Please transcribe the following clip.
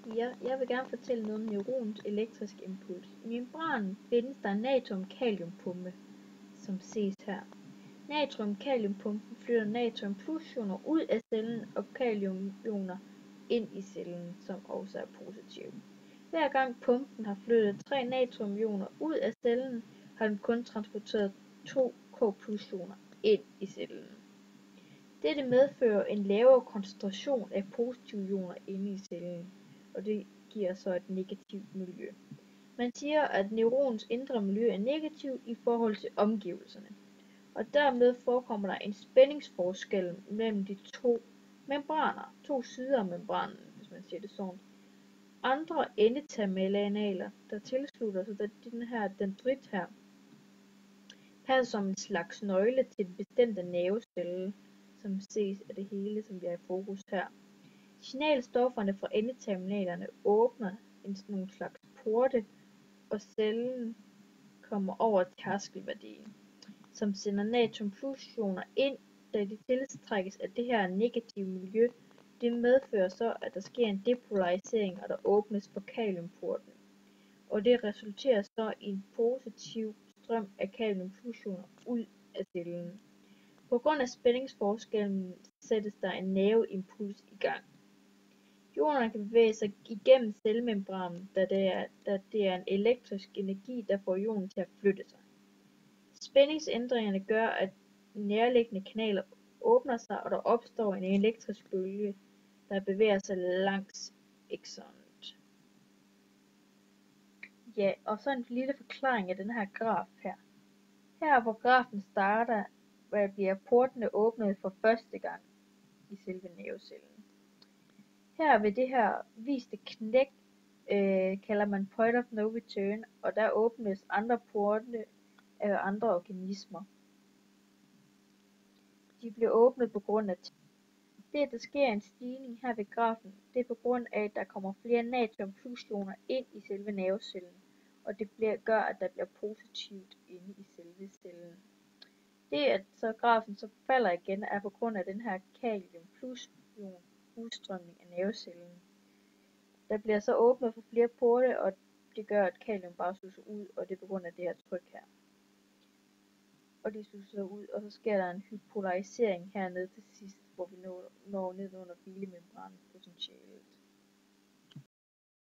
Ja, jeg vil gerne fortælle noget om neuronens elektriske impuls. I membranen findes der en natrium-kaliumpumpe, som ses her. Natrium-kaliumpumpen flytter natrium-plus-ioner ud af cellen og kalium-ioner ind i cellen, som også er positive. Hver gang pumpen har flyttet 3 natrium-ioner ud af cellen, har den kun transporteret 2 K+-ioner ind i cellen. Dette medfører en lavere koncentration af positive ioner inde i cellen, og det giver så et negativt miljø. Man siger, at neuronens indre miljø er negativt i forhold til omgivelserne, og dermed forekommer der en spændingsforskel mellem de to membraner, to sider af membranen, hvis man siger det sådan. Andre endeterminaler, der tilslutter sig den her dendrit her, passer som en slags nøgle til den bestemte nervecelle, som ses af det hele, som vi har i fokus her. Signalstofferne fra endeterminalerne åbner nogle slags porte, og cellen kommer over tærskelværdien, som sender natrium+-ioner ind, da de tiltrækkes af det her negative miljø. Det medfører så, at der sker en depolarisering, og der åbnes for kaliumporten, og det resulterer så i en positiv strøm af kalium+-ioner ud af cellen. På grund af spændingsforskellen sættes der en nerveimpuls i gang. Ionerne kan bevæge sig igennem cellemembranen, da det er en elektrisk energi, der får ionen til at flytte sig. Spændingsændringerne gør, at nærliggende kanaler åbner sig, og der opstår en elektrisk bølge, der bevæger sig langs eksonet. Ja, og så en lille forklaring af den her graf her. Her hvor grafen starter, bliver portene åbnet for første gang i selve nervecellen. Her ved det her viste knæk kalder man point of no return, og der åbnes andre porte af andre organismer. De bliver åbnet på grund af det, at der sker en stigning her ved grafen, det er på grund af, at der kommer flere natrium+-ioner ind i selve nervecellen, og det gør, at der bliver positivt inde i selve cellen. Det, at så grafen så falder igen, er på grund af den her kalium+-ion udstrømning af nervecellen. Der bliver så åbnet for flere porte, og det gør, at kalium bare suser ud, og det er på grund af det her tryk her. Og det suser ud, og så sker der en hypolarisering hernede til sidst, hvor vi når ned under bilemembranen potentialet.